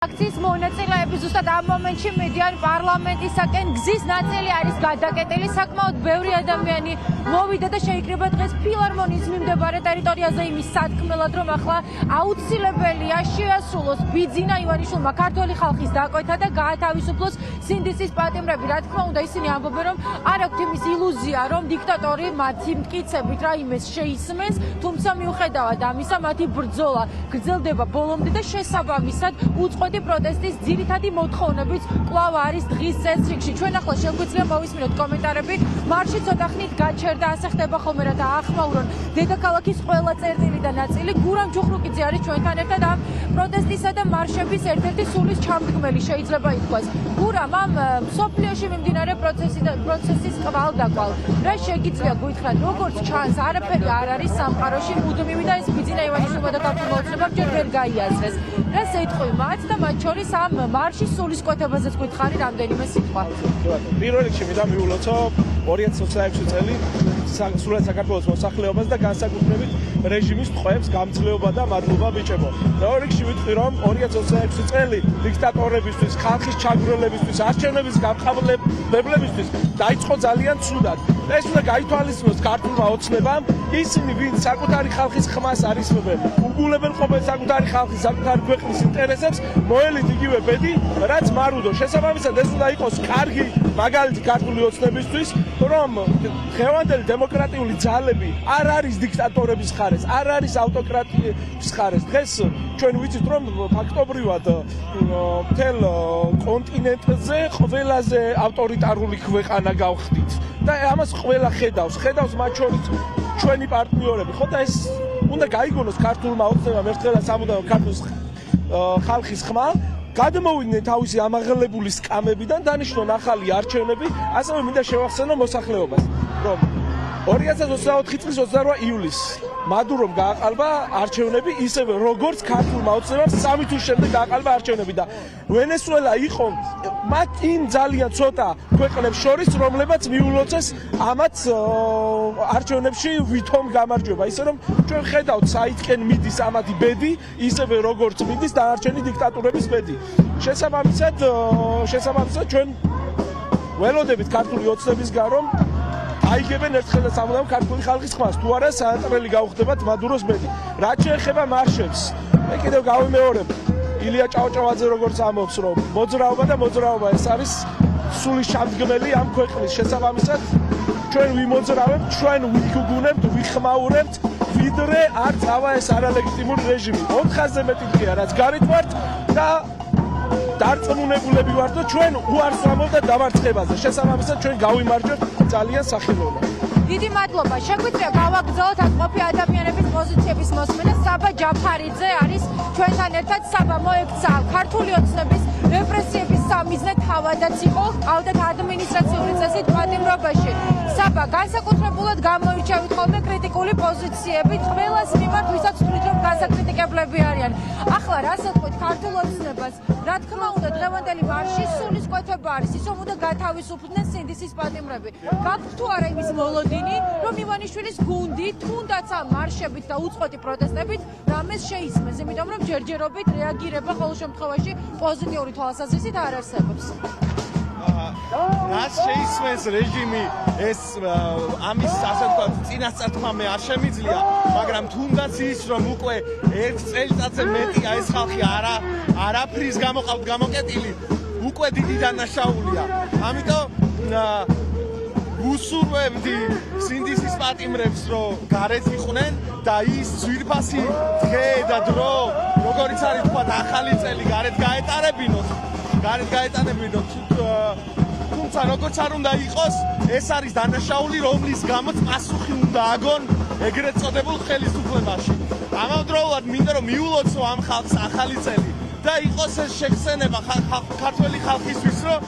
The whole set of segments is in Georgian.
აქციის მონაწილეები ზუსტად ამ მომენტში მიდიან პარლამენტისაკენ. გზის ნაწილი არის გადაკეტილი, საკმაოდ ბევრი ადამიანი მოვიდა და შეიკრიბა დღეს ფილარმონიის მიმდებარე ტერიტორიაზე იმის სათქმელად, რომ ახლა აუცილებელია შეასრულოს ბიძინა ივანიშვილმა ქართველი ხალხის დაკვეთა და გაათავისუფლოს სინდისის პატიმრები. რა თქმა უნდა, ისინი ამბობენ, რომ არ აქვთ იმის ილუზია, რომ დიქტატორი მათი მტკიცებით რაიმეს შეისმენს, თუმცა მიუხედავად ამისა, მათი ბრძოლა გრძელდება ბოლომდე და შესაბამისად უწყვეტი პროტესტის ძირითადი მოთხოვნებიც კვლავ არის დღის წესრიგში. ჩვენ ახლა შეგვიძლია მოვისმინოთ კომენტარები. მარში ცოტა ხნით გაჩერდა, ასე ხდება ხოლმე, რათა აახმაურონ დედაქალაქის ყველა წერტილი და ნაწილი. გურამ ჯუხრუკიძე არის ჩვენთან ერთად ამ პროტესტისა და მარშების ერთ-ერთი სულის ჩამდგმელი, შეიძლება ითქვას. გურამ, ამ მსოფლიოში მიმდინარე პროცესის კვალდაკვალ რა შეგიძლია გითხრათ, როგორც ჩანს, არაფერი არ არის სამყაროში მუდმივი და ეს ბიძინა ივანიშვილმა და ქართულ მოძრაობამ ჯერ ვერ გაიაზრეს. რა შეიტყვი მათ და მათ შორის ამ მარშის სულისკვეთებაზეც გითხარი რამდენიმე სიტყვა. პირველ რიგში მინდა მიულოცო 2026 წელი სრულად საქართველოს მოსახლეობას და განსაკუთრებით რეჟიმის ტყვეებს გამძლეობა და მადლობა ბიჭებო. მეორე რიგში ვიტყვი, რომ 2026 წელი დიქტატორებისთვის, ხალხის ჩაგვრელებისთვის, არჩევნების გამყალბებლებისთვის დაიწყო ძალიან ცუდად. ეს უნდა გაითვალისწინოს ქართულმა ოცნებამ, ისინი ვინც საკუთარი ხალხის ხმას არისმებენ, უგულებენ ყოველ საკუთარი ხალხის, საკუთარი ქვეყნის ინტერესებს, მოელით იგივე ბედი, რაც მარუდო. შესაბამისად ეს უნდა იყოს კარგი მაგალითი ქართული ოცნებისთვის, რომ დღევანდელი დემოკრატიული ძალები არ არის დიქტატორების ხარეს, არ არის ავტოკრატიის ხარეს. დღეს ჩვენ ვიცით, რომ ფაქტობრივად მთელ კონტინენტზე ყველაზე ავტორიტარული ქვეყანა გავხდით და ამას ყველა ხედავს მათ შორის ჩვენი პარტნიორები. ხო და ეს უნდა გაიგონოს ქართულმა ოცნებამ ერთხელ და სამუდამოდ ქართლის ხალხის ხმა, გადმოვიდნენ თავისი ამაღლებული სკამებიდან, დანიშნონ ახალი არჩევნები, ასევე მინდა შევახსენო მოსახლეობას, რომ 2024 წლის 28 ივლისს მადურომ გააყალბა არჩევნები, ისევე როგორც ქართულმა ოცნებამ 3 თვის შემდეგ გააყალბა არჩევნები და ვენესუელა იყო მათ იმ ძალიან ცოტა ქვეყნებს შორის, რომლებაც მიულოცეს ამათ არჩევნებში ვითომ გამარჯვება. ისე რომ ჩვენ ხედავთ საითკენ მიდის ამათი ბედი, ისევე როგორც მიდის დანარჩენი დიქტატურების ბედი. შესაბამისად ჩვენ ველოდებით ქართული ოცნებისგან, რომ აიგებენ ერთხელ და სამუდამოდ ქართული ხალხის ხმას, თუ არა საანტრელი გაუხდებათ მადუროს ბედი. რაც შეეხება მარშებს, მე კიდევ გავიმეორებ ილია ჭავჭავაძე როგორც ამბობს, რომ მოძრაობა ეს არის სულის ჩამდგმელი ამ ქვეყნის. შესაბამისად ჩვენ ვიმოძრავებთ, ჩვენ ვიგუგუნებთ, ვიხმაურებთ, ვიდრე არც ავა ეს არალეგიტიმური რეჟიმი. 400-ზე მეტი დღეა რაც გარეთ ვართ და დარწმუნებულები ვართ, რომ ჩვენ უარს ვამბობთ და დამარცხებაზე. შესაბამისად ჩვენ გავიმარჯვებთ ძალიან სახელოვნად. დიდი მადლობა. შეგვიძლია გავაგრძელოთ აქ ყოფი ადამიანების პოზიციების მოსმენა. საბა ჯაფარიძე არის ჩვენთან ერთად. საბა მოექცა ქართული ოცნების რეპრესიების სამიზნე თავადაც იყო, ყავდათ ადმინისტრაციული წესით პატიმრობაში. საბა განსაკუთრებულად გამოირჩევით ხოლმე კრიტიკული პოზიციებით ყველას მიმართ, ვისაც ვთვლით, რომ განსაკრიტიკებლები არიან. ახლა რას ეთქვით ქართულ ოცნებას? რა თქმა უნდა, დღევანდელი მარში სულისკვეთება არის ის, რომ უნდა გათავისუფლდნენ სინდისის პატიმრები. გაქვთ თუ არა იმის მოლოდინი, რომ ივანიშვილის გუნდი თუნდაც ამ მარშებით და უწყვეტი პროტესტებით რამეს შეისმენს, იმიტომ რომ ჯერჯერობით რეაგირება ყოველ შემთხვევაში პოზიტიური თვალსაზრისით არ არსებობს. რაც შეისმენს რეჟიმი, ეს ამის ასე ვთქვათ წინასწარმე არ შემიძლია, მაგრამ თუნდაც ის, რომ უკვე 1 წელიწადზე მეტია ეს ხალხი არაფრის გამოყავთ გამოკეტილი, უკვე დიდი დანაშაულია. ამიტომ უსურვებდი სინდისის პატიმრებს, რომ გარეთ იყვნენ და ის ძვირფასი დღე და დრო, როგორიც არის თქვა ახალი წელი გარეთ გაეტარებინოთ. თუმცა როგორც არ უნდა იყოს, ეს არის დანაშაული, რომლის გამოც პასუხი უნდა აგონ ეგრეთ წოდებულ ხელისუფლებაში. ამავდროულად მინდა რომ მიულოცო ამ ხალხს ახალი წელი და იყოს ეს შეხსენება ქართველი ხალხისთვის, რომ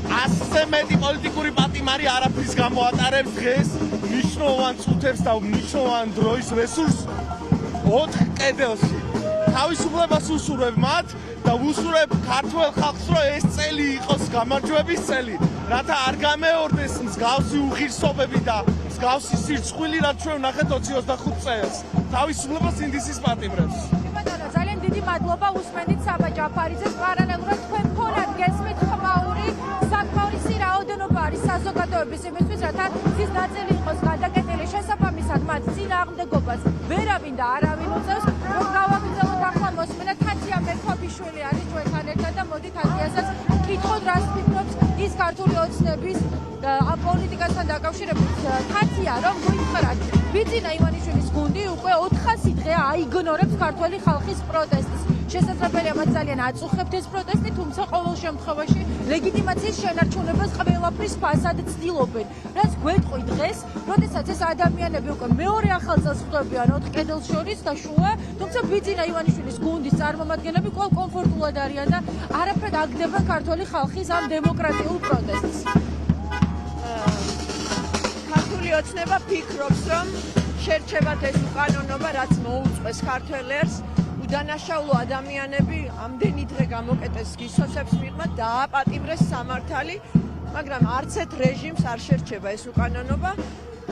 100-ზე მეტი პოლიტიკური პატიმარი არაფრის გამოატარებს დღეს მნიშვნელოვან წუთებს და მნიშვნელოვან დროის რესურსს 4 კედელში. თავისუფლებას უსურვებ მათ და უსურვებ ქართველ ხალხს, რომ ეს წელი იყოს გამარჯვების წელი, რათა არ გამეორდეს მსგავსი უღირსობები და მსგავსი სირცხვილი, რაც ჩვენ ვნახეთ 25 წელს. თავისუფლებას სინდისის პატიმრებს. ძალიან დიდი დიდი მადლობა უსმენთ საბა ჯაფარიძეს. პარალელურად თქვენ ფონად გესმით ხმაური საკმარისი რაოდენობა არის საზოგადოების იმისთვის, რათა ის ნაწილი იყოს გადაკეტილი. შესაბამისად მათ წინააღმდეგობას ვერავინ და არავინ უწევს. რომ გავაგრძელოთ ახლა მოსმენა თათია მექვაბიშვილი არის ჩვენთან ერთად და მოდით თათიასაც ვკითხოთ რას ფიქრობს ის ქართული ოცნების ამ პოლიტიკასთან დაკავშირებით. თათია, რომ გითხრათ, ბიძინა ივანიშვილის გუნდი უკვე 400 დღე აიგნორებს ქართველი ხალხის პროტესტს. შესაძლებელია მათ ძალიან აწუხებთ ეს პროტესტი, თუმცა ყოველ შემთხვევაში ლეგიტიმაციის შენარჩუნებას ყველაფრის ფასად ცდილობენ. რაც გვეტყვი დღეს, როდესაც ეს ადამიანები უკვე მეორე ახალ წელს ხვდებიან 4 კედელს შორის და შუა, თუმცა ბიძინა ივანიშვილის გუნდის წარმომადგენლები კვლავ კომფორტულად არიან და არაფრად აგდებენ ქართველი ხალხის ამ დემოკრატიულ პროტესტს. ქართული ოცნება ფიქრობს, რომ შერჩევათ ეს უკანონობა, რაც მოუწყვეს ქართველებს, უდანაშაულო ადამიანები ამდენი დღე გამოკეტეს გისოცებს მიღმა დააპატიმრეს სამართალი, მაგრამ არც ერთ რეჟიმს არ შერჩება ეს უკანონობა.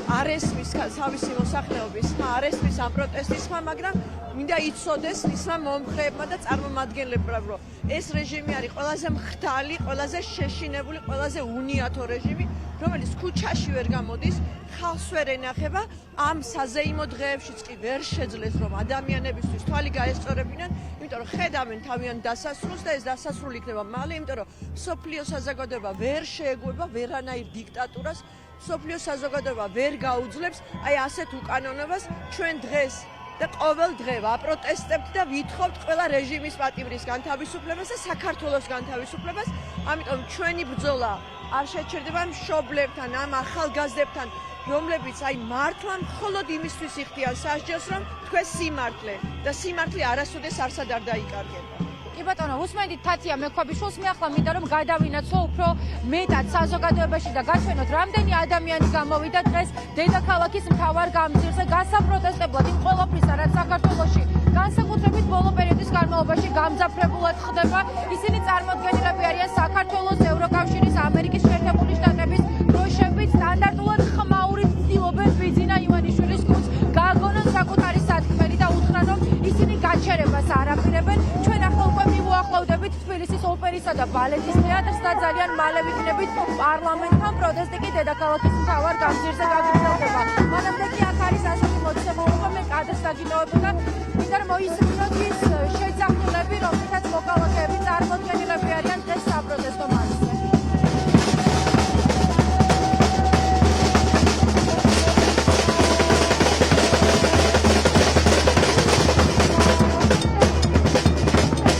არ ესმის თავისი მოსახლეობის ხმა, არ ესმის ამ პროტესტის ხმა, მაგრამ მინდა იცოდეს მისმა მომხრეებმა და წარმომადგენლებმა, რომ ეს რეჟიმი არის ყველაზე მხთალი, ყველაზე შეშინებული, ყველაზე უნიათო რეჟიმი, რომელიც ქუჩაში ვერ გამოდის, ხალხს ვერ ენახება, ამ საზეიმო დღეებშიც კი ვერ შეძლეს, რომ ადამიანებისთვის თვალი გაესწორებინან, იმიტომ რომ ხედავენ თავიანთ დასასრულს და ეს დასასრული იქნება მალე, იმიტომ რომ მსოფლიო საზოგადოება ვერ შეეგუება ვერანაირ დიქტატურას, მსოფლიო საზოგადოება ვერ გაუძლებს აი ასეთ უკანონობას. ჩვენ დღეს და ყოველ დღე ვაპროტესტებთ და ვითხოვთ ყველა რეჟიმის პატიმრის განთავისუფლებას და საქართველოს განთავისუფლებას. ამიტომ ჩვენი ბრძოლა არ შეჩერდება მშობლებთან, ამ ახალგაზრდებთან, რომლებიც აი მართლა მხოლოდ იმისთვის იხდიან სასჯელს, რომ თქვენ სიმართლე და სიმართლე არასოდეს არსად არ დაიკარგება. კი ბატონო, უსმენთ თათია მექვაბიშვილს. მე ახლა მინდა რომ გადავინაცვლო უფრო მეტად საზოგადოებაში და გაჩვენოთ, რამდენი ადამიანი გამოვიდა დღეს დედაქალაქის მთავარ გამზირზე გასაპროტესტებლად იმ ყველაფრისა, რაც საქართველოში განსაკუთრებით ბოლო პერიოდის განმავლობაში გამძაფრებულად ხდება. ისინი წარმოდგენილები არიან საქართველოს, ევროკავშირის, ამერიკის შეერთებული შტატების დროშებით, სტანდარტულად ხმაურით ცდილობენ ბიძინა ივანიშვილის გუნდს გააგონონ საკუთარი სათქმელი და უთხრან, რომ ისინი გაჩერებას არ აპირებენ. ჩვენ ახლა უკვე მივუახლოვდებით თბილისის ოპერისა და ბალეტის თეატრს და ძალიან მალე ვიქნებით პარლამენტთან. პროტესტი კი დედაქალაქის მთავარ გამზირზე გაგრძელდება. მანამდე კი აქ არის ასეთი მოცემულობა, მე კადრს დაგინავებ და მინდა რომ მოისმინოთ ის შეძახილები, რომ